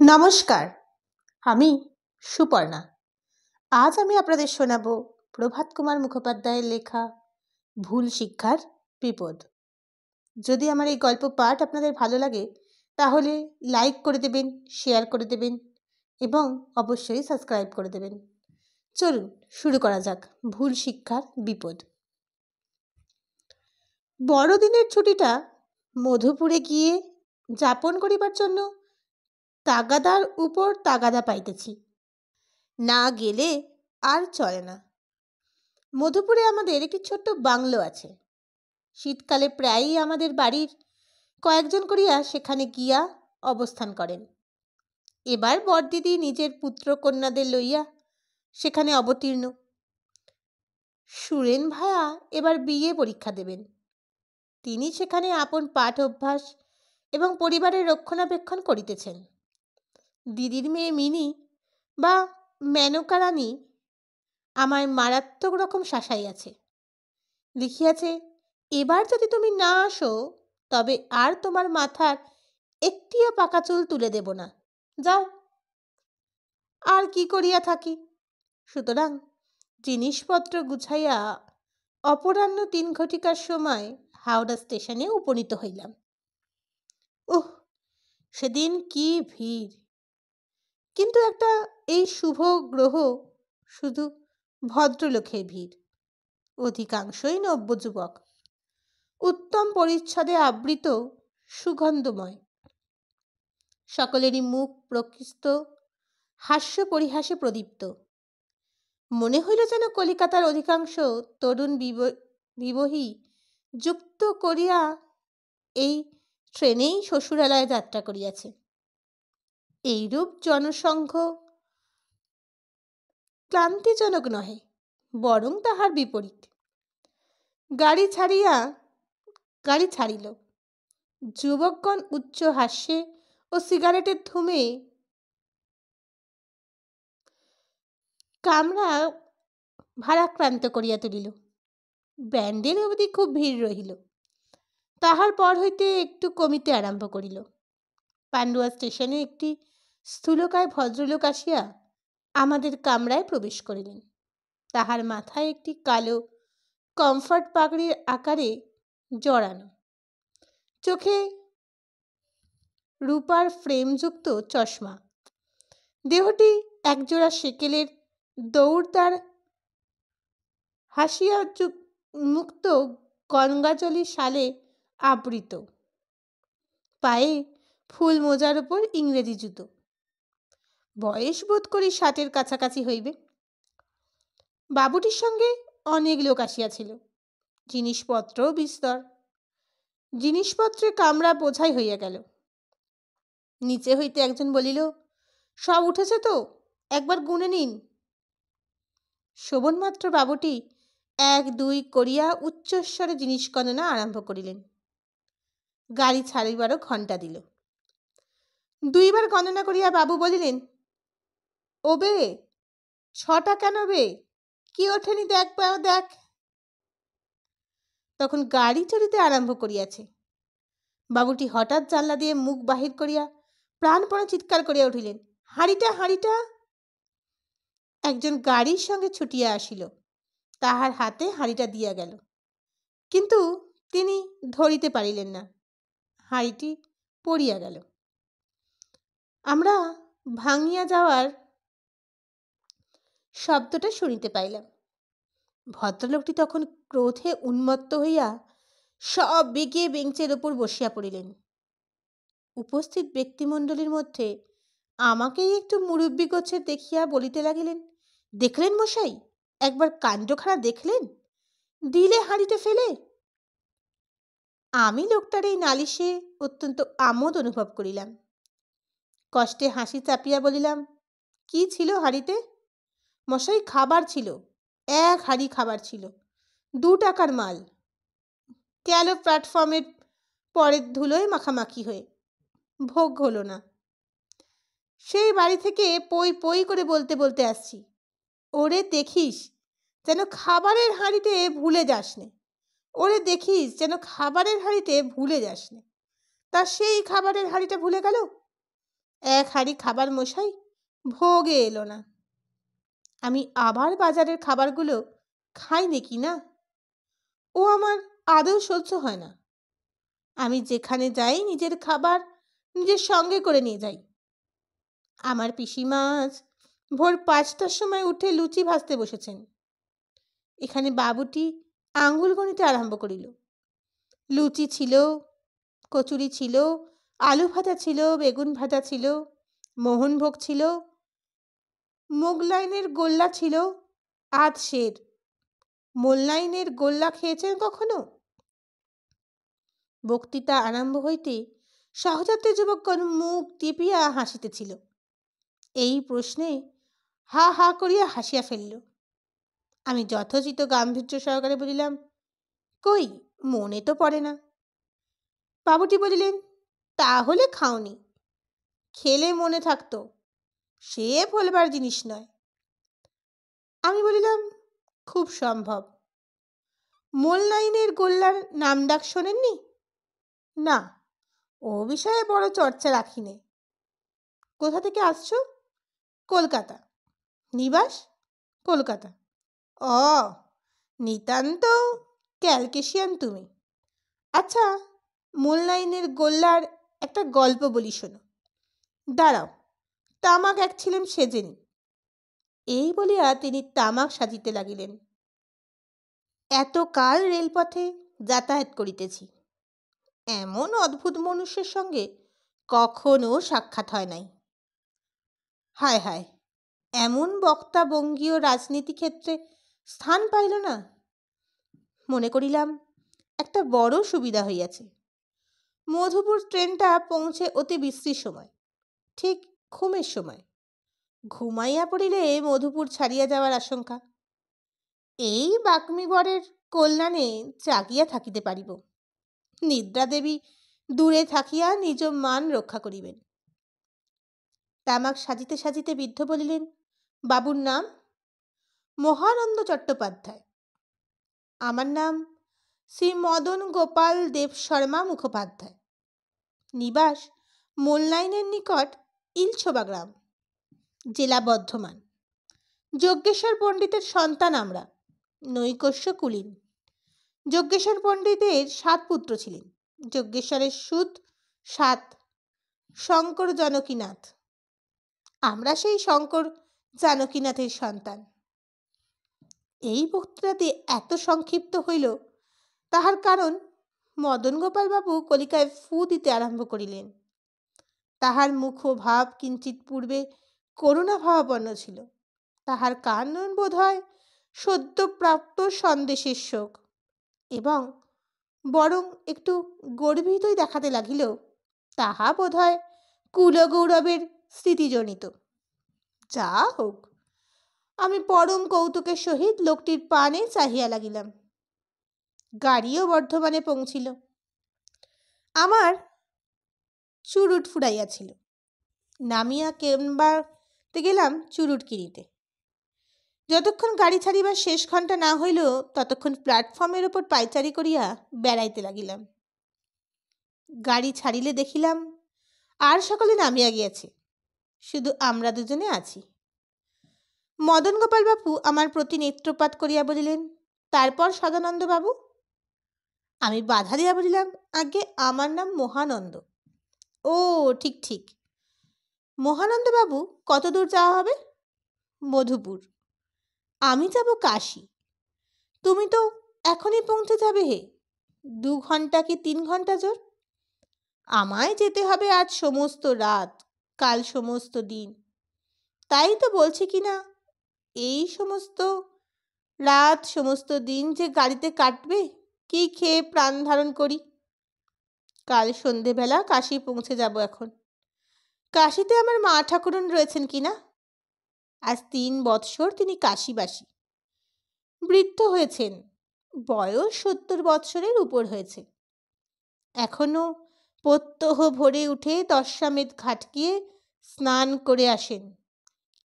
নমস্কার, আমি সুপর্ণা। আজ আমি আপনাদের শোনাব প্রভাত কুমার মুখোপাধ্যায়ের লেখা ভুল শিক্ষার বিপদ। যদি আমার এই গল্প পাঠ আপনাদের ভালো লাগে তাহলে লাইক করে দেবেন, শেয়ার করে দেবেন এবং অবশ্যই সাবস্ক্রাইব করে দেবেন। চলুন শুরু করা যাক। ভুল শিক্ষার বিপদ। বড়দিনের ছুটিটা মধুপুরে গিয়ে যাপন করিবার জন্য তাগাদার উপর তাগাদা পাইতেছি, না গেলে আর চলে না। মধুপুরে আমাদের একটি ছোট্ট বাংলো আছে। শীতকালে প্রায়ই আমাদের বাড়ির কয়েকজন করিয়া সেখানে গিয়া অবস্থান করেন। এবার বড়দিদি নিজের পুত্র কন্যাদের লইয়া সেখানে অবতীর্ণ। সুরেন ভায়া এবার বিয়ে পরীক্ষা দেবেন। তিনি সেখানে আপন পাঠ অভ্যাস এবং পরিবারের রক্ষণাবেক্ষণ করিতেছেন। দিদির মেয়ে মিনি বা মেনকা রানী আমায় মারাত্মক রকম শাসাইয়াছে। লিখিয়াছে, এবার যদি তুমি না আসো তবে আর তোমার মাথার একটিও পাকা চুল তুলে দেব না। যাও। আর কি করিয়া থাকি? সুতরাং জিনিসপত্র গুছাইয়া অপরাহ্ন 3 ঘটিকার সময় হাওড়া স্টেশনে উপনীত হইলাম। সেদিন কি ভিড়! কিন্তু একটা এই শুভ গ্রহ শুধু ভদ্রলোকের ভিড়। অধিকাংশই নব্যযুবক, উত্তম পরিচ্ছদে আবৃত, সুগন্ধময়। সকলেরই মুখ প্রকৃষ্ট হাস্য পরিহাসে প্রদীপ্ত। মনে হইল যেন কলিকাতার অধিকাংশ তরুণ বিবহী যুক্ত করিয়া এই ট্রেনেই শ্বশুরালয়ে যাত্রা করিয়াছে। এইরূপ জনসংঘ ক্লান্তিজনক নহে, বরং তাহার বিপরীত। গাড়ি ছাড়িল। যুবকগণ উচ্চ হাস্যে ও সিগারেটের ধূমে কামরা ভারাক্রান্ত করিয়া তুলিল। ব্যান্ডেল অবধি খুব ভিড় রহিল। তাহার পর হইতে একটু কমিতে আরম্ভ করিল। পান্ডুয়া স্টেশনে একটি স্থূলকায় ভদ্রলোক আসিয়া আমাদের কামরায় প্রবেশ করিলেন। তাহার মাথায় একটি কালো কমফর্ট পাগড়ির আকারে জড়ানো, চোখে রূপার ফ্রেমযুক্ত চশমা। দেহটি একজোড়া সেকেলের দৌড়দার হাসিয়া মুক্ত গঙ্গাজলি শালে আবৃত। পায়ে ফুল মোজার উপর ইংরেজি জুতো। বয়স বোধ করি 60-এর কাছাকাছি হইবে। বাবুটির সঙ্গে অনেক লোক আসিয়াছিল। জিনিসপত্রও বিস্তর। জিনিসপত্রের কামরা বোঝাই হইয়া গেল। নিচে হইতে একজন বলিল, সব উঠেছে তো, একবার গুনে নিন। শোভনমাত্র বাবুটি 1, 2 করিয়া উচ্চস্বরে জিনিস গণনা আরম্ভ করিলেন। গাড়ি ছাড়িবারও ঘণ্টা দিল। 2 বার গণনা করিয়া বাবু বলিলেন, ও বে, 6টা কেন বে, কি ওঠেনি দেখ দেখ। তখন গাড়ি চড়িতে আরম্ভ করিয়াছে। বাবুটি হঠাৎ জানলা দিয়ে মুখ বাহির করিয়া প্রাণপণে চিৎকার করিয়া উঠিলেন, হাঁড়িটা! একজন গাড়ির সঙ্গে ছুটিয়া আসিল, তাহার হাতে হাঁড়িটা দিয়া গেল। কিন্তু তিনি ধরিতে পারিলেন না। হাঁড়িটি পড়িয়া গেল। আমরা ভাঙিয়া যাওয়ার শব্দটা শুনিতে পাইলাম। ভদ্রলোকটি তখন ক্রোধে উন্মত্ত হইয়া সব বেগে বেঞ্চের ওপর বসিয়া পড়িলেন। উপস্থিত ব্যক্তিমণ্ডলীর মধ্যে আমাকেই একটু মুরব্বী গোছের দেখিয়া বলিতে লাগিলেন, দেখলেন মশাই, একবার কাণ্ডখানা দেখলেন, দিলে হাঁড়িতে ফেলে। আমি লোকটার এই নালিশে অত্যন্ত আমোদ অনুভব করিলাম। কষ্টে হাসি চাপিয়া বলিলাম, কি ছিল হাঁড়িতে? মশাই, খাবার ছিল, 1 হাঁড়ি খাবার ছিল, 2 টাকার মাল, গেল প্ল্যাটফর্মের পরের ধুলোয় মাখামাখি হয়ে, ভোগ হলো না। সেই বাড়ি থেকে পই পই করে বলতে বলতে আসছি, ওরে দেখিস যেন খাবারের হাঁড়িতে ভুলে যাস নে, ওরে দেখিস যেন খাবারের হাঁড়িতে ভুলে যাস নে। তা সেই খাবারের হাঁড়িটা ভুলে গেল। এক হাঁড়ি খাবার মশাই ভোগে এলো না। আমি আবার বাজারের খাবারগুলো খাই নাকি না, ও আমার আদৌ সহ্য হয় না। আমি যেখানে যাই নিজের খাবার নিজের সঙ্গে করে নিয়ে যাই। আমার পিসিমা আজ ভোর 5টার সময় উঠে লুচি ভাজতে বসেছেন। এখানে বাবুটি আঙ্গুল গণিতে আরম্ভ করিল। লুচি ছিল, কচুরি ছিল, আলু ভাজা ছিল, বেগুন ভাজা ছিল, মোহনভোগ ছিল, মোগলাইনের গোল্লা ছিল, আধ সের। মোল্লাইনের গোল্লা খেয়েছেন কখনো? বক্তৃতা আরম্ভ হইতে সহযাত্রী যুবকগণ মুখ টিপিয়া হাসিতেছিল। এই প্রশ্নে হা হা করিয়া হাসিয়া ফেলল। আমি যথোচিত গাম্ভীর্য সহকারে বলিলাম, কই, মনে তো পড়ে না। বাবুটি বলিলেন, তাহলে খাওনি, খেলে মনে থাকতো, সে ভোলবার জিনিস নয়। আমি বলিলাম, খুব সম্ভব। মোল্লাইনের গোল্লার নাম ডাক শোনেননি? না, ও বিষয়ে বড় চর্চা রাখিনি। কোথা থেকে আসছো? কলকাতা। নিবাস? কলকাতা। ও, নিতান্ত ক্যালকেশিয়ান তুমি। আচ্ছা, মোল্লাইনের গোল্লার একটা গল্প বলি শোনো। দাঁড়াও, তামাক এক ছিলেন সেজে নি। এই বলিয়া তিনি তামাক সাজিতে লাগিলেন। এতকাল রেলপথে যাতায়াত করিতেছি, এমন অদ্ভুত মনুষ্যের সঙ্গে কখনো সাক্ষাৎ হয় নাই। হায় হায়, এমন বক্তা বঙ্গীয় রাজনীতি ক্ষেত্রে স্থান পাইল না। মনে করিলাম একটা বড় সুবিধা হইয়াছে। মধুপুর ট্রেনটা পৌঁছে অতি বিশ্রীর সময়, ঠিক ঘুমের সময়। ঘুমাইয়া পড়িলে মধুপুর ছাড়িয়া যাওয়ার আশঙ্কা। এই বাগ্মীবরের কল্যাণে জাগিয়া থাকিতে পারিব। নিদ্রাদেবী দূরে থাকিয়া নিজ মান রক্ষা করিবেন। তামাক সাজিতে সাজিতে বৃদ্ধ বলিলেন, বাবুর নাম? মহানন্দ চট্টোপাধ্যায়। আমার নাম শ্রী মদন গোপাল দেব শর্মা মুখোপাধ্যায়। নিবাস মোল্লাইনের নিকট ইলছোবা গ্রাম, জেলা বর্ধমান। যজ্ঞেশ্বর পণ্ডিতের সন্তান আমরা, নৈকস্য কুলীন। যজ্ঞেশ্বর পণ্ডিতের 7 পুত্র ছিলেন। যজ্ঞেশ্বরের সুত 7, শঙ্কর জানকীনাথ। আমরা সেই শঙ্কর জানকীনাথের সন্তান। এই বক্তৃতাটি এত সংক্ষিপ্ত হইল, তাহার কারণ মদন গোপাল বাবু কলিকায় ফু দিতে আরম্ভ করিলেন। তাহার মুখ ভাব কিঞ্চিত পূর্বে করুণাভাবাপন্ন ছিল। তাহার কারণ বোধ হয় সদ্যপ্রাপ্ত সন্দেশের শোক, এবং বরং একটু গর্বিতই দেখাতে লাগিল। তাহা বোধ হয় কুলগৌরবের স্মৃতিজনিত। যা হোক, আমি পরম কৌতুকের সহিত লোকটির পানে চাহিয়া লাগিলাম। গাড়িও বর্ধমানে পৌঁছিল। আমার চুরুট ফুরাইয়াছিল। নামিয়া কেনবাতে গেলাম চুরুট কিনিতে। যতক্ষণ গাড়ি ছাড়িবার শেষ ঘন্টা না হইল, ততক্ষণ প্ল্যাটফর্মের ওপর পায়চারি করিয়া বেড়াইতে লাগিলাম। গাড়ি ছাড়িলে দেখিলাম আর সকলে নামিয়া গিয়াছে, শুধু আমরা দুজনে আছি। মদন গোপাল বাবু আমার প্রতি নেত্রপাত করিয়া বলিলেন, তারপর সদানন্দ বাবু? আমি বাধা দিয়া বলিলাম, আগে আমার নাম মহানন্দ। ও, ঠিক ঠিক। মহানন্দ বাবু, কত দূর যাওয়া হবে? মধুপুর। আমি যাব কাশী। তুমি তো এখনই পৌঁছে যাবে হে। 2 ঘন্টা কি 3 ঘন্টা জোর। আমায় যেতে হবে আজ সমস্ত রাত, কাল সমস্ত দিন। তাই তো বলছি কি না, এই সমস্ত রাত সমস্ত দিন যে গাড়িতে কাটবে, কি খেয়ে প্রাণ ধারণ করি। কাল সন্ধেবেলা কাশী পৌঁছে যাব। এখন কাশীতে আমার মা ঠাকুরন রয়েছেন কিনা। আজ 3 বৎসর তিনি কাশীবাসী। বৃদ্ধ হয়েছেন, বয়স 70 বৎসরের উপর হয়েছে। এখনো প্রত্যহ ভোরে উঠে দশামেধ ঘাটকিয়ে স্নান করে আসেন।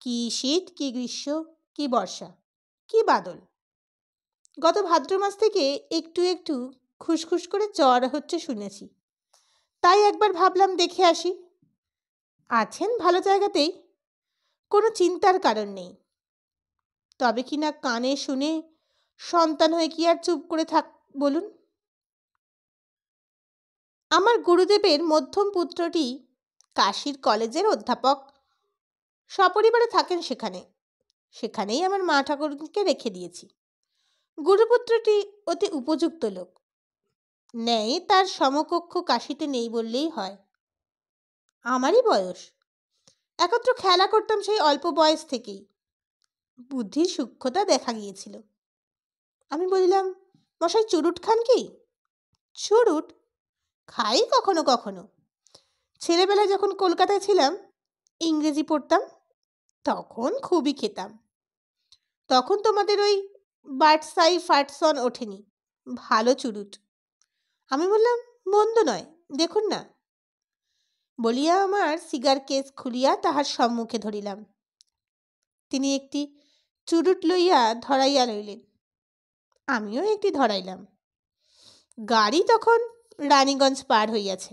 কি শীত, কি গ্রীষ্ম, কি বর্ষা, কি বাদল। গত ভাদ্র মাস থেকে একটু একটু খুসখুস করে জ্বর হচ্ছে শুনেছি। তাই একবার ভাবলাম দেখে আসি। আছেন ভালো জায়গাতেই, কোনো চিন্তার কারণ নেই। তবে কিনা কানে শুনে সন্তান হয়ে কি আর চুপ করে থাক বলুন? আমার গুরুদেবের মধ্যম পুত্রটি কাশীর কলেজের অধ্যাপক, সপরিবারে থাকেন সেখানে। সেখানেই আমার মা ঠাকুরকে রেখে দিয়েছি। গুরুপুত্রটি অতি উপযুক্ত লোক, নেই তার সমকক্ষ কাশীতে নেই বললেই হয়। আমারই বয়স, একত্র খেলা করতাম সেই অল্প বয়স থেকেই। বুদ্ধির সূক্ষ্মতা দেখা গিয়েছিল। আমি বলিলাম, মশাই চুরুট খান কি? চুরুট খাই কখনো কখনো। ছেলেবেলায় যখন কলকাতায় ছিলাম, ইংরেজি পড়তাম, তখন খুবই খেতাম। তখন তোমাদের ওই বার্টসাই ফাটসন ওঠেনি, ভালো চুরুট। আমি বললাম, মন্দ নয়, দেখুন না। বলিয়া আমার সিগার কেস খুলিয়া তাহার সম্মুখে ধরিলাম। তিনি একটি চুরুট লইয়া ধরাইয়া লইলেন, আমিও একটি ধরাইলাম। গাড়ি তখন রানীগঞ্জ পার হইয়াছে।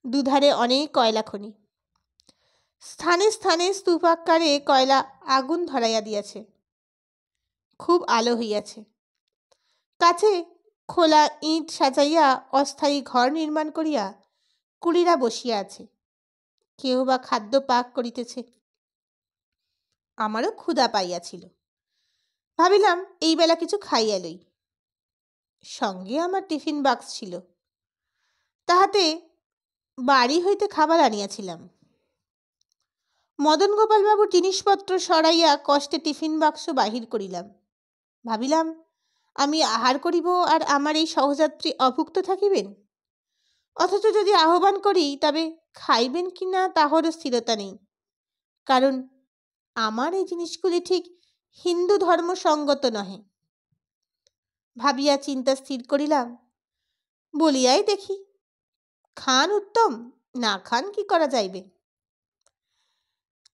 দুধারে অনেক কয়লা খনি, স্থানে স্থানে স্তূপাকারে কয়লা আগুন ধরাইয়া দিয়াছে। খুব আলো হইয়াছে। কাছে খোলা ইট সাজাইয়া অস্থায়ী ঘর নির্মাণ করিয়া কুলিরা বসিয়া আছে। কেউ বা খাদ্য পাক করিতেছে। আমারও ক্ষুধা পাইয়াছিল। ভাবিলাম এই বেলা কিছু খাইয়া লই। সঙ্গে আমার টিফিন বাক্স ছিল, তাহাতে বাড়ি হইতে খাবার আনিয়াছিলাম। মদন গোপালবাবু জিনিসপত্র সরাইয়া কষ্টে টিফিন বাক্স বাহির করিলাম। ভাবিলাম আমি আহার করিব আর আমার এই সহযাত্রী অভুক্ত থাকিবেন। অথচ যদি আহ্বান করি তবে খাইবেন কি না তাহারও স্থিরতা নেই, কারণ আমার এই জিনিসগুলি ঠিক হিন্দু ধর্মসঙ্গত নহে। ভাবিয়া চিন্তা স্থির করিলাম, বলিয়াই দেখি, খান উত্তম, না খান কি করা যাইবে।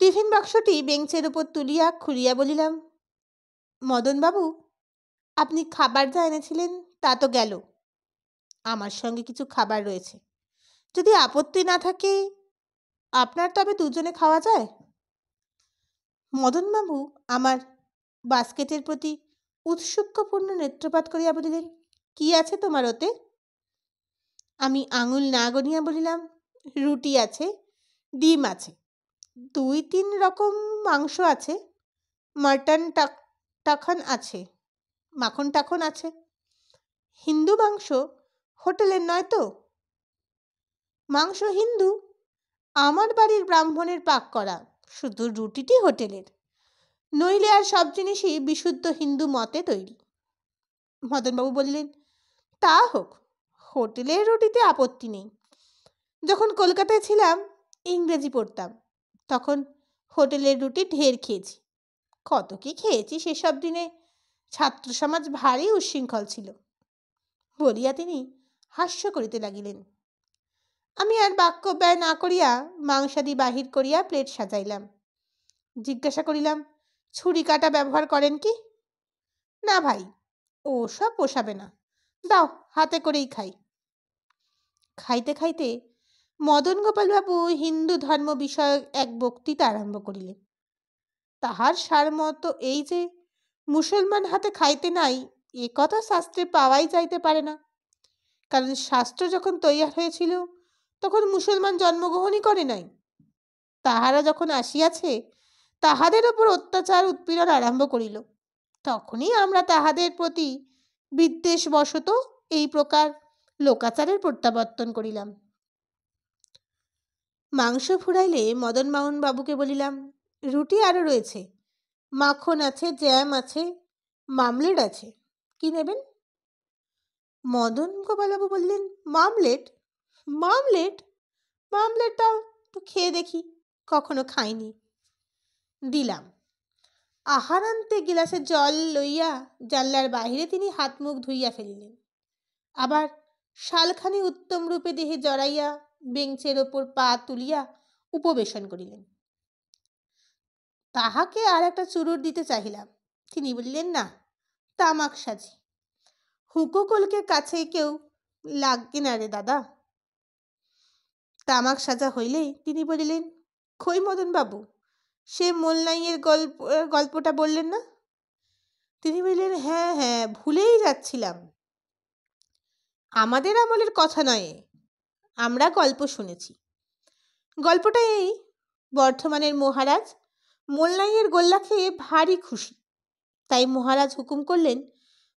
টিফিন বাক্সটি বেঞ্চের উপর তুলিয়া খুলিয়া বলিলাম, মদনবাবু, আপনি খাবার যা এনেছিলেন তা তো গেল, আমার সঙ্গে কিছু খাবার রয়েছে। যদি আপত্তি না থাকে আপনার তবে দুজনে খাওয়া যায়। মদনবাবু আমার বাস্কেটের প্রতি উৎসুকপূর্ণ নেত্রপাত করিয়া বলিলেন, কি আছে তোমার ওতে? আমি আঙুল না গনিয়া বলিলাম, রুটি আছে, ডিম আছে, 2-3 রকম মাংস আছে, মাটন টাখন আছে, মাখন টাখন আছে। হিন্দু মাংস, হোটেলের নয় তো? মাংস হিন্দু, আমার বাড়ির ব্রাহ্মণের পাক করা, শুধু রুটিটি হোটেলের, নইলে আর সব জিনিসই বিশুদ্ধ হিন্দু মতে তৈরি। মদনবাবু বললেন, তা হোক, হোটেলের রুটিতে আপত্তি নেই। যখন কলকাতায় ছিলাম, ইংরেজি পড়তাম, তখন হোটেলের রুটি ঢের খেয়েছি। কত কি খেয়েছি সেসব দিনে, ছাত্র সমাজ ভারী উচ্ছৃঙ্খল ছিল বলিয়া তিনি হাস্য করিতে লাগিলেন। আমি আর বাক্য ব্যয় না করিয়া মাংসাদি বাহির করিয়া প্লেট সাজাইলাম। জিজ্ঞাসা করিলাম, ছুরি কাটা ব্যবহার করেন কি? না ভাই, ও সব পোষাবে না, দাও হাতে করেই খাই। খাইতে খাইতে মদন গোপালবাবু হিন্দু ধর্ম বিষয়ক এক বক্তৃতা আরম্ভ করিলেন। তাহার সারমত এই যে মুসলমান হাতে খাইতে নাই, এ কথা শাস্ত্রে পাওয়াই যাইতে পারে না। কারণ শাস্ত্র যখন তৈয়ার হয়েছিল তখন মুসলমান জন্মগ্রহণই করে নাই। তাহারা যখন আসিয়াছে, তাহাদের ওপর অত্যাচার উৎপীড়ন আরম্ভ করিল, তখনই আমরা তাহাদের প্রতি বিদ্বেষবশত এই প্রকার লোকাচারের প্রত্যাবর্তন করিলাম। মাংস ফুরাইলে মদন মোহন বাবুকে বলিলাম, রুটি আরও রয়েছে, মাখন আছে, জ্যাম আছে, মামলেট আছে, কি নেবেন? মদন গোপালবাবু বললেন, মামলেট? মামলেট? মামলেটটাও তো খেয়ে দেখি, কখনো খাইনি। দিলাম। আহারান্তে গিলাসে জল লইয়া জানলার বাহিরে তিনি হাত মুখ ধুইয়া ফেলিলেন। আবার শালখানি উত্তম রূপে দেহে জড়াইয়া বেঞ্চের ওপর পা তুলিয়া উপবেশন করিলেন। তাহাকে আর একটা চুরুট দিতে চাহিলাম। তিনি বলিলেন, না, তামাক সাজি, হুঁকো কলকের কাছে কেউ লাগবে না রে দাদা। তামাক সাজা হইলেই তিনি বলিলেন, কই মদনবাবু, সে মোলনাইয়ের গল্পটা বললেন না? তিনি বললেন, হ্যাঁ হ্যাঁ, ভুলেই যাচ্ছিলাম। আমাদের আমলের কথা নয়, আমরা গল্প শুনেছি। গল্পটা এই, বর্ধমানের মহারাজ মোলনাইয়ের গোল্লা খেয়ে ভারী খুশি। তাই মহারাজ হুকুম করলেন,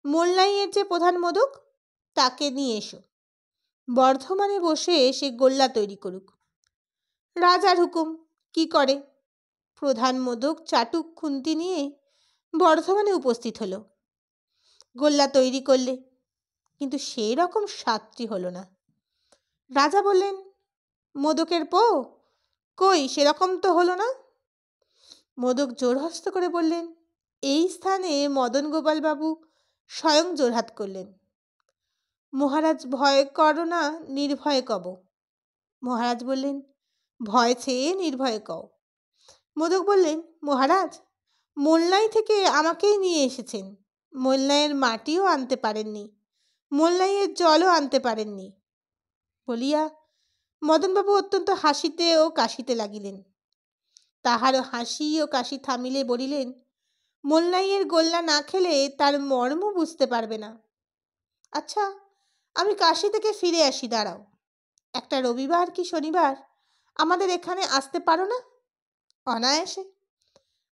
মোলনাইয়ের যে প্রধান মোদক তাকে নিয়ে এসো, বর্ধমানে বসে সে গোল্লা তৈরি করুক। রাজার হুকুম, কি করে? প্রধান মোদক চাটুক খুন্তি নিয়ে বর্ধমানে উপস্থিত হলো। গোল্লা তৈরি করলে, কিন্তু সেই রকম স্বাদটি হলো না। রাজা বললেন, মোদকের পো কই, সেরকম তো হলো না। মোদক জোরহস্ত করে বললেন, এই স্থানে মদন গোপাল বাবু স্বয়ং জোরহাত করলেন। মহারাজ ভয় করো না, নির্ভয়ে কব। মহারাজ বললেন, ভয় চেয়ে নির্ভয়ে কও। মোদক বললেন, মহারাজ মোলনাই থেকে আমাকেই নিয়ে এসেছেন, মোলনাইয়ের মাটিও আনতে পারেননি, মোলনাইয়ের জলও আনতে পারেননি। বলিয়া মদনবাবু অত্যন্ত হাসিতে ও কাশিতে লাগিলেন। তাহারও হাসি ও কাশি থামিলে বলিলেন, মোলনাইয়ের গোল্লা না খেলে তার মর্ম বুঝতে পারবে না। আচ্ছা, আমি কাশি থেকে ফিরে আসি, দাঁড়াও। একটা রবিবার কি শনিবার আমাদের এখানে আসতে পারো না? অনায়াসে।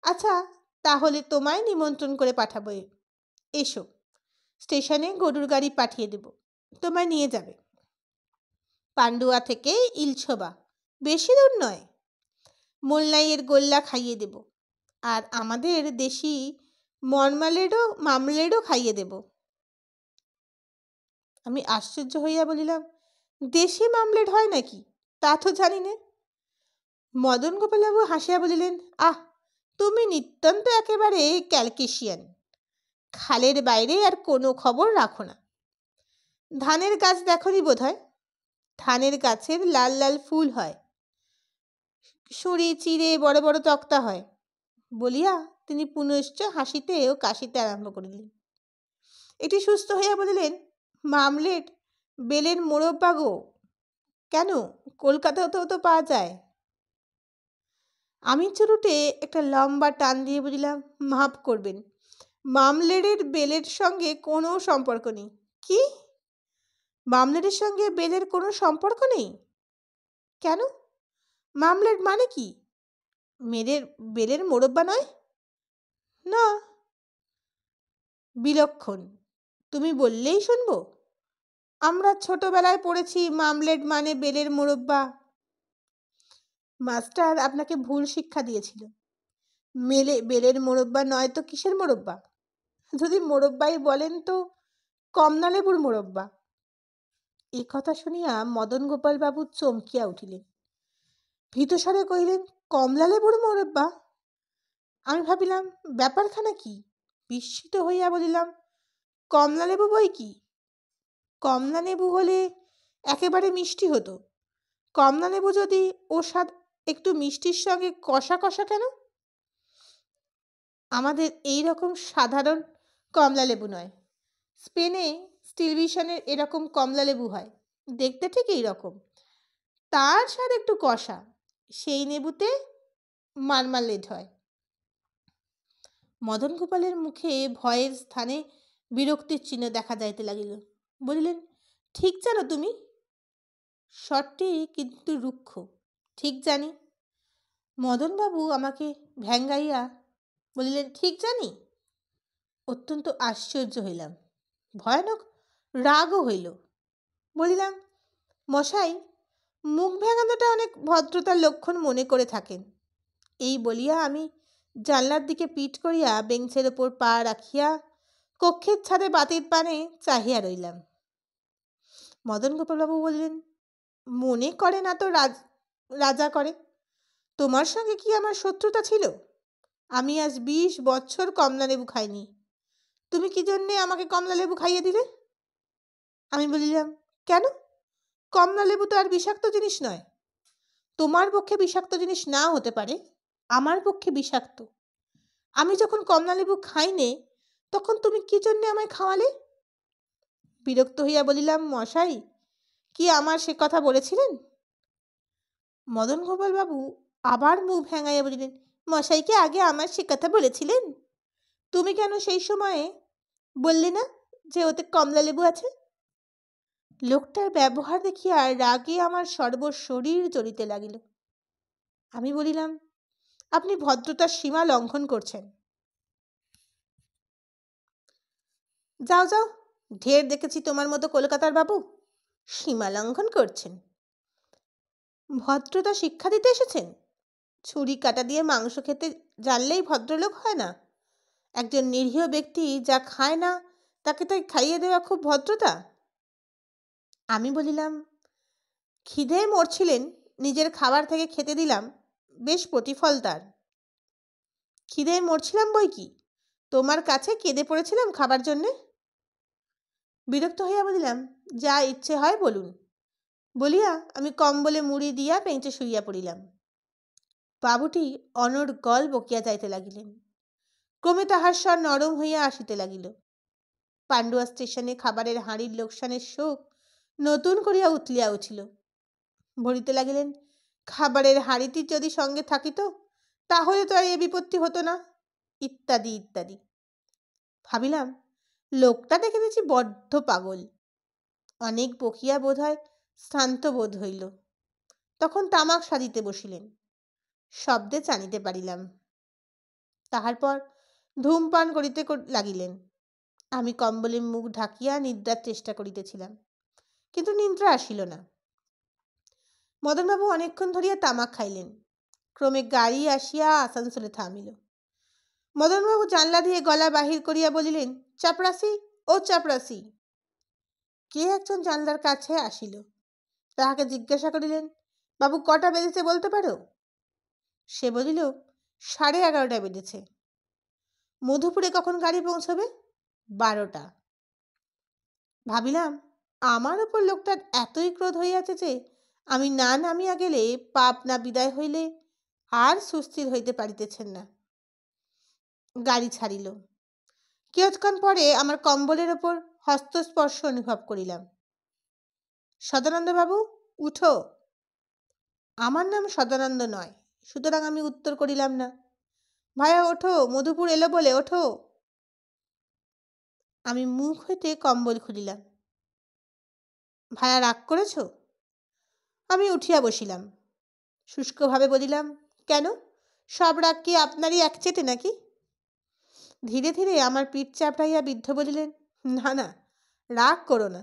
আচ্ছা, তাহলে তোমায় নিমন্ত্রণ করে পাঠাবো। এসো, স্টেশনে গরুর গাড়ি পাঠিয়ে দেব, তোমায় নিয়ে যাবে। পান্ডুয়া থেকে ইলছবা, বেশি দূর নয়। মোলনাইয়ের গোল্লা খাইয়ে দেব, আর আমাদের দেশি মামলেডও খাইয়ে দেব। আমি আশ্চর্য হইয়া বলিলাম, দেশি মামলেড হয় নাকি? তা তো জানি না। মদন গোপালবাবু হাসিয়া বলিলেন, আহ, তুমি নিতান্ত একেবারে ক্যালকেশিয়ান, খালের বাইরে আর কোনো খবর রাখো না। ধানের গাছ দেখনি বোধ হয়? ধানের গাছের লাল লাল ফুল হয়, সুঁড়ি চিরে বড় বড় তক্তা হয়। বলিয়া তিনি পুনশ্চ হাসিতে ও কাশিতে আরম্ভ করিলেন। এটি সুস্থ হইয়া বলিলেন, মামলেট বেলের মোরব্বা গো। কেন, কলকাতাতেও তো পাওয়া যায়। আমি চুরুটে একটা লম্বা টান দিয়ে বলিলাম, মাফ করবেন, মামলেটের বেলের সঙ্গে কোনো সম্পর্ক নেই। কি? মামলেটের সঙ্গে বেলের কোনো সম্পর্ক নেই? কেন? মামলেট মানে কি? বেলের মোরব্বা নয়? না। বিলক্ষণ, তুমি বললেই শুনবো। আমরা ছোটবেলায় পড়েছি মামলেট মানে বেলের মোরব্বা। মাস্টার আপনাকে ভুল শিক্ষা দিয়েছিল। বেলের মোরব্বা নয় তো কিসের মোরব্বা? যদি মোরব্বাই বলেন তো কমলালেবুর মোরব্বা। এ কথা শুনিয়া মদন গোপাল বাবু চমকিয়া উঠিলেন, ভীতস্বরে কহিলেন, কমলালেবুর মোরব্বা? আমি ভাবিলাম ব্যাপারখানা কি। বিস্মিত হইয়া বলিলাম, কমলালেবু বই কি? কমলালেবু হলে একেবারে মিষ্টি হতো। কমলালেবু যদি ও স্বাদ একটু মিষ্টির সঙ্গে কষা কষা কেন? আমাদের এই রকম সাধারণ কমলালেবু নয়, স্পেনে স্টিলভিশনের এরকম কমলালেবু হয়, দেখতে ঠিক এই রকম, তার স্বাদ একটু কষা, সেই নেবুতে মারমালেড হয়। মদন গোপালের মুখে ভয়ের স্থানে বিরক্তির চিহ্ন দেখা যাইতে লাগিল। বলিলেন, ঠিক জানো তুমি? স্বরটি কিন্তু রুক্ষ। ঠিক জানি। মদনবাবু আমাকে ভ্যাঙ্গাইয়া বলিলেন, ঠিক জানি? অত্যন্ত আশ্চর্য হইলাম, ভয়ানক রাগও হইল। বলিলাম, মশাই মুখ ভেঙানোটা অনেক ভদ্রতার লক্ষণ মনে করে থাকেন। এই বলিয়া আমি জানলার দিকে পিঠ করিয়া বেঞ্চের ওপর পা রাখিয়া কক্ষের ছাদে বাতির পানে চাহিয়া রইলাম। মদন গোপালবাবু বললেন, মনে করে না তো রাজা করে। তোমার সঙ্গে কি আমার শত্রুতা ছিল? আমি আজ 20 বছর কমলালেবু খাইনি, তুমি কি জন্যে আমাকে কমলালেবু খাইয়ে দিলে? আমি বলিলাম, কেন? কমলালেবু তো আর বিষাক্ত জিনিস নয়। তোমার পক্ষে বিষাক্ত জিনিস না হতে পারে, আমার পক্ষে বিষাক্ত। আমি যখন কমলালেবু খাইনে, তখন তুমি কি জন্যে আমায় খাওয়ালে? বিরক্ত হইয়া বলিলাম, মশাই কি আমার সে কথা বলেছিলেন? মদন গোপাল বাবু আবার মুখ ভেঙাইয়া বলিলেন, মশাইকে আগে আমার সে কথা বলেছিলেন? তুমি কেন সেই সময়ে বললে না যে ওতে কমলা লেবু আছে? লোকটার ব্যবহার দেখিয়া রাগে আমার সর্বশরীর জ্বলিতে লাগিল। আমি বলিলাম, আপনি ভদ্রতার সীমা লঙ্ঘন করছেন। যাও যাও, ঢের দেখেছি তোমার মতো কলকাতার বাবু, সীমা লঙ্ঘন করছেন। ভদ্রতা শিক্ষা দিতে এসেছেন? ছুরি কাটা দিয়ে মাংস খেতে জানলেই ভদ্রলোক হয় না? একজন নিরীহ ব্যক্তি যা খায় না তাকে তাই খাইয়ে দেওয়া খুব ভদ্রতা? আমি বলিলাম, খিদে মরছিলেন, নিজের খাবার থেকে খেতে দিলাম, বেশ প্রতিফল তার। খিদে মরছিলাম বই কি, তোমার কাছে কেঁদে পড়েছিলাম খাবার জন্যে? বিরক্ত হইয়া বলিলাম, যা ইচ্ছে হয় বলুন। বলিয়া আমি কম্বলে মুড়ি দিয়া পেঁচে শুইয়া পড়িলাম। বাবুটি অনর্গল বকিয়া যাইতে লাগিলেন। ক্রমে তাহার স্বর নরম হইয়া আসিতে লাগিল। পান্ডুয়া স্টেশনে খাবারের হাঁড়ির লোকসানের শোক নতুন করিয়া উতলিয়া উঠিল। বলিতে লাগিলেন, খাবারের হাঁড়িটি যদি সঙ্গে থাকিত তাহলে তো আর এ বিপত্তি হতো না, ইত্যাদি ইত্যাদি। ভাবিলাম, লোকটা দেখে দেখছি বড্ড পাগল। অনেক বকিয়া বোধ হয় শ্রান্ত বোধ হইল। তখন তামাক সাজিতে বসিলেন। শব্দে জানিতে পারিলাম। তাহার পর ধূমপান করিতে লাগিলেন। আমি কম্বলে মুখ ঢাকিয়া নিদ্রার চেষ্টা করিতেছিলাম, কিন্তু নিদ্রা আসিল না। মদনবাবু অনেকক্ষণ ধরিয়া তামাক খাইলেন। ক্রমে গাড়ি আসিয়া আসানসোলে থামিল। মদনবাবু জানলা দিয়ে গলা বাহির করিয়া বলিলেন, চাপরাসি, ও চাপরাসি। কে একজন জানলার কাছে আসিল। তাহাকে জিজ্ঞাসা করিলেন, বাবু কটা বেজেছে বলতে পারো? সে বলিল, 11:30 বেজেছে। মধুপুরে কখন গাড়ি পৌঁছবে? 12টা। ভাবিলাম, আমার ওপর লোকটার এতই ক্রোধ হইয়াছে যে আমি না নামিয়া গেলে পাপ না বিদায় হইলে আর সুস্থির হইতে পারিতেছেন না। গাড়ি ছাড়িল। কিয়ৎক্ষণ পরে আমার কম্বলের ওপর হস্তস্পর্শ অনুভব করিলাম। সদানন্দবাবু, উঠো। আমার নাম সদানন্দ নয়, সুতরাং আমি উত্তর করিলাম না। ভায়া ওঠো, মধুপুর এলো বলে, ওঠো। আমি মুখ হইতে কম্বল খুলিলাম। ভায়া রাগ করেছ? আমি উঠিয়া বসিলাম। শুষ্কভাবে বলিলাম, কেন, সব রাগ কি আপনারই একচেটে নাকি? ধীরে ধীরে আমার পিঠ চাপড়াইয়া বৃদ্ধ বলিলেন, না না, রাগ করো না।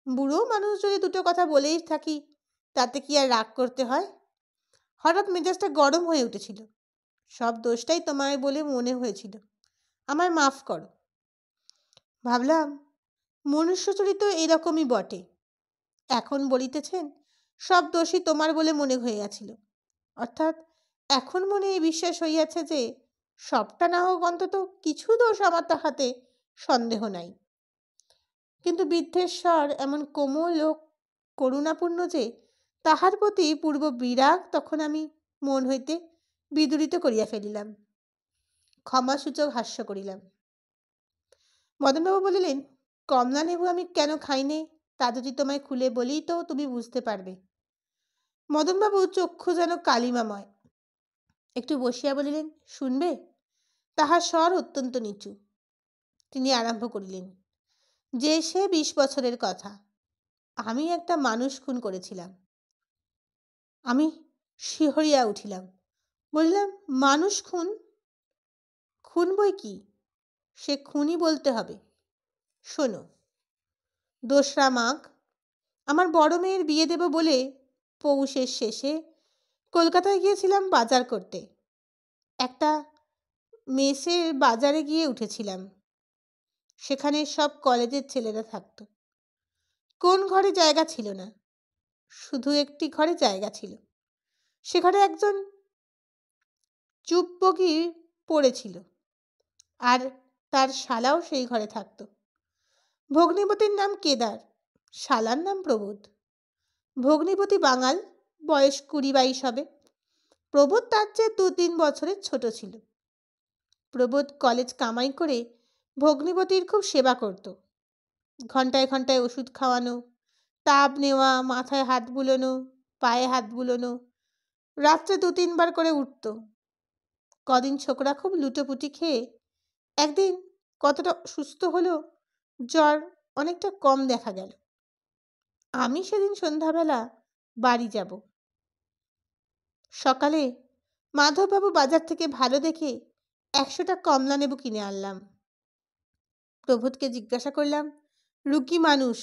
বুড়ো মানুষ যদি দুটো কথা বলেই থাকি তাতে কি আর রাগ করতে হয়? হঠাৎ মেজাজটা গরম হয়ে উঠেছিল। সব দোষটাই তোমায় বলে মনে হয়েছিল, আমায় মাফ করো। ভাবলাম, মনুষ্যচরিত এরকমই বটে। এখন বলিতেছেন সব দোষই তোমার বলে মনে হইয়াছিল, অর্থাৎ এখন মনে এই বিশ্বাস হইয়াছে যে সবটা না হোক অন্তত কিছু দোষ আমার তাহাতে সন্দেহ নাই। কিন্তু বৃদ্ধেশ্বর এমন কোমল ও করুণাপূর্ণ যে তাহার প্রতি পূর্ব বিরাগ তখন আমি মন হইতে বিদূরিত করিয়া ফেলিলাম। ক্ষমাসূচক হাস্য করিলাম। মদনবাবু বলিলেন, কমলা লেবু আমি কেন খাইনে তা যদি তোমায় খুলে বলি তো তুমি বুঝতে পারবে। মদনবাবু চক্ষু যেন কালিমাময়। একটু বসিয়া বলিলেন, শুনবে? তাহার স্বর অত্যন্ত নিচু। তিনি আরম্ভ করিলেন, যে সে 20 বছরের কথা, আমি একটা মানুষ খুন করেছিলাম। আমি শিহরিয়া উঠিলাম। বললাম, মানুষ খুন? খুন বই কি, সে খুনই বলতে হবে। শোনো, 2রা মাঘ আমার বড় মেয়ের বিয়ে দেব বলে পৌষের শেষে কলকাতায় গিয়েছিলাম বাজার করতে। একটা মেসের বাজারে গিয়ে উঠেছিলাম। সেখানে সব কলেজের ছেলেরা থাকতো। কোন ঘরে জায়গা ছিল না, শুধু একটি ঘরে জায়গা ছিল। সে ঘরে একজন চুপবগি পড়েছিল, আর তার শালাও সেই ঘরে থাকতো। ভগ্নিপতির নাম কেদার, শালার নাম প্রবোধ। ভগ্নিপতি বাঙাল, বয়স 20-22 হবে। প্রবোধ তার চেয়ে 2-3 বছরের ছোট ছিল। প্রবোধ কলেজ কামাই করে ভগ্নিপতির খুব সেবা করত। ঘন্টায় ঘন্টায় ওষুধ খাওয়ানো, তাপ নেওয়া, মাথায় হাত বুলোনো, পায়ে হাত বুলোনো, রাত্রে 2-3 বার করে উঠত। কদিন ছোকরা খুব লুটোপুটি খেয়ে একদিন কতটা সুস্থ হলো, জ্বর অনেকটা কম দেখা গেল। আমি সেদিন সন্ধ্যাবেলা বাড়ি যাব। সকালে মাধববাবু বাজার থেকে ভালো দেখে 100টা কমলা লেবু কিনে আনলাম। প্রবোধকে জিজ্ঞাসা করলাম, রুগী মানুষ,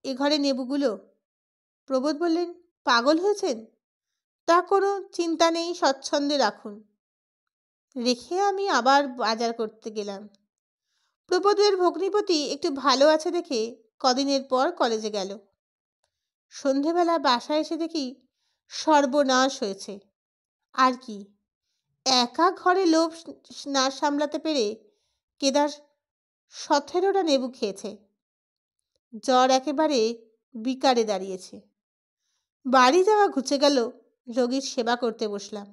এ ঘরে নেবুগুলো? প্রবোধ বললেন, পাগল হয়েছেন? তা কোনো চিন্তা নেই, স্বচ্ছন্দে রাখুন। রেখে আমি আবার বাজার করতে গেলাম। প্রবোধের ভগ্নিপতি একটু ভালো আছে দেখে কদিনের পর কলেজে গেল। সন্ধেবেলা বাসায় এসে দেখি সর্বনাশ হয়েছে। আর কি, একা ঘরে লোভ না সামলাতে পেরে কেদার 17টা নেবু খেয়েছে। জ্বর একেবারে বিকারে দাঁড়িয়েছে। বাড়ি যাওয়া ঘুচে গেল, রোগীর সেবা করতে বসলাম।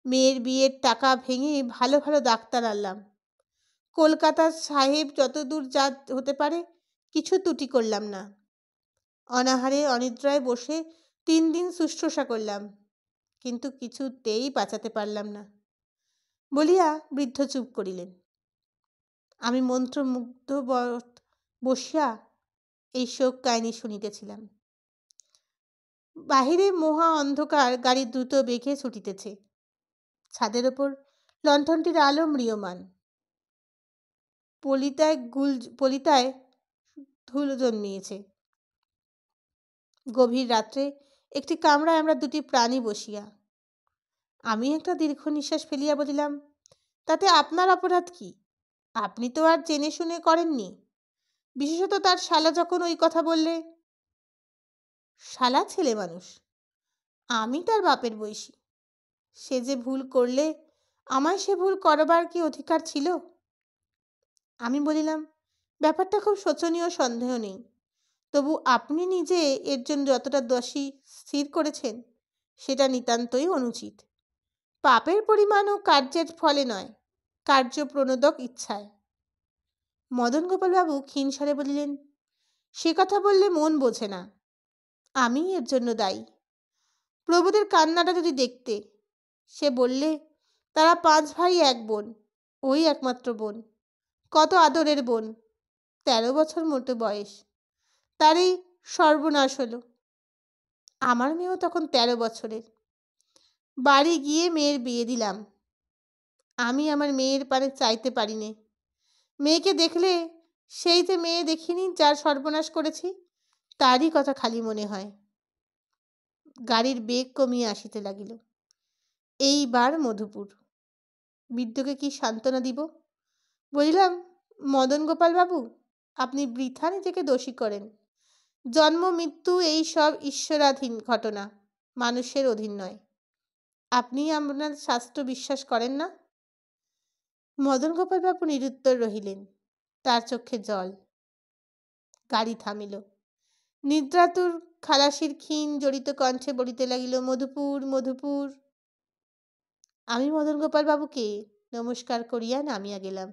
মেয়ের বিয়ের টাকা ভেঙে ভালো ভালো ডাক্তার আনলাম। কলকাতার সাহেব যতদূর যা হতে পারে কিছু ত্রুটি করলাম না। অনাহারে অনিদ্রায় বসে 3 দিন শুশ্রূষা করলাম, কিন্তু কিছুতেই বাঁচাতে পারলাম না বলিয়া বৃদ্ধ চুপ করিলেন। আমি মন্ত্রমুগ্ধ বসিয়া এই শোক কাহিনী শুনিতেছিলাম। বাহিরে মহা অন্ধকার, গাড়ি দ্রুত বেগে ছুটিতেছে। ছাদের ওপর লণ্ঠনটির আলো ম্রিয়মান। পলিতায় ধুলো জন্মিয়েছে। গভীর রাত্রে একটি কামরায় আমরা দুটি প্রাণী বসিয়া। আমি একটা দীর্ঘ নিঃশ্বাস ফেলিয়া বলিলাম, তাতে আপনার অপরাধ কি? আপনি তো আর জেনে শুনে করেননি। বিশেষত তার শালা যখন ওই কথা বললে। শালা ছেলে মানুষ, আমি তার বাপের বয়সী। সে যে ভুল করলে আমায় সে ভুল করবার কি অধিকার ছিল? আমি বলিলাম, ব্যাপারটা খুব শোচনীয়, সন্দেহ নেই। তবু আপনি নিজে এর জন্য যতটা দোষী স্থির করেছেন সেটা নিতান্তই অনুচিত। পাপের পরিমাণও কার্যের ফলে নয়, কার্যপ্রণোদক ইচ্ছায়। মদন গোপালবাবু ক্ষীণস্বরে বলিলেন, সে কথা বললে মন বোঝে না। আমি এর জন্য দায়ী। প্রবোধের কান্নাটা যদি দেখতে। সে বললে, তারা 5 ভাই 1 বোন, ওই একমাত্র বোন। কত আদরের বোন, 13 বছর মতো বয়স, তারই সর্বনাশ হলো। আমার মেয়েও তখন 13 বছরের। বাড়ি গিয়ে মেয়ের বিয়ে দিলাম। আমি আমার মেয়ের পানে চাইতে পারি নে। মেয়েকে দেখলে সেই যে মেয়ে দেখিনি যার সর্বনাশ করেছি, তারই কথা খালি মনে হয়। গাড়ির বেগ কমিয়ে আসিতে লাগিল। এইবার মধুপুর। বৃদ্ধকে কি সান্ত্বনা দিব? বলিলাম, মদন গোপাল বাবু, আপনি বৃথা নিজেকে দোষী করেন। জন্ম মৃত্যু এই সব ঈশ্বরাধীন ঘটনা, মানুষের অধীন নয়। আপনি আপনার শাস্ত্র বিশ্বাস করেন না? মদন গোপাল বাবু নিরুত্তর রহিলেন, তার চোখে জল। গাড়ি থামিল। নিদ্রাতুর খালাসির ক্ষীণ জড়িত কণ্ঠে বলিতে লাগিল, মধুপুর, মধুপুর। আমি মদন গোপাল বাবুকে নমস্কার করিয়া নামিয়া গেলাম।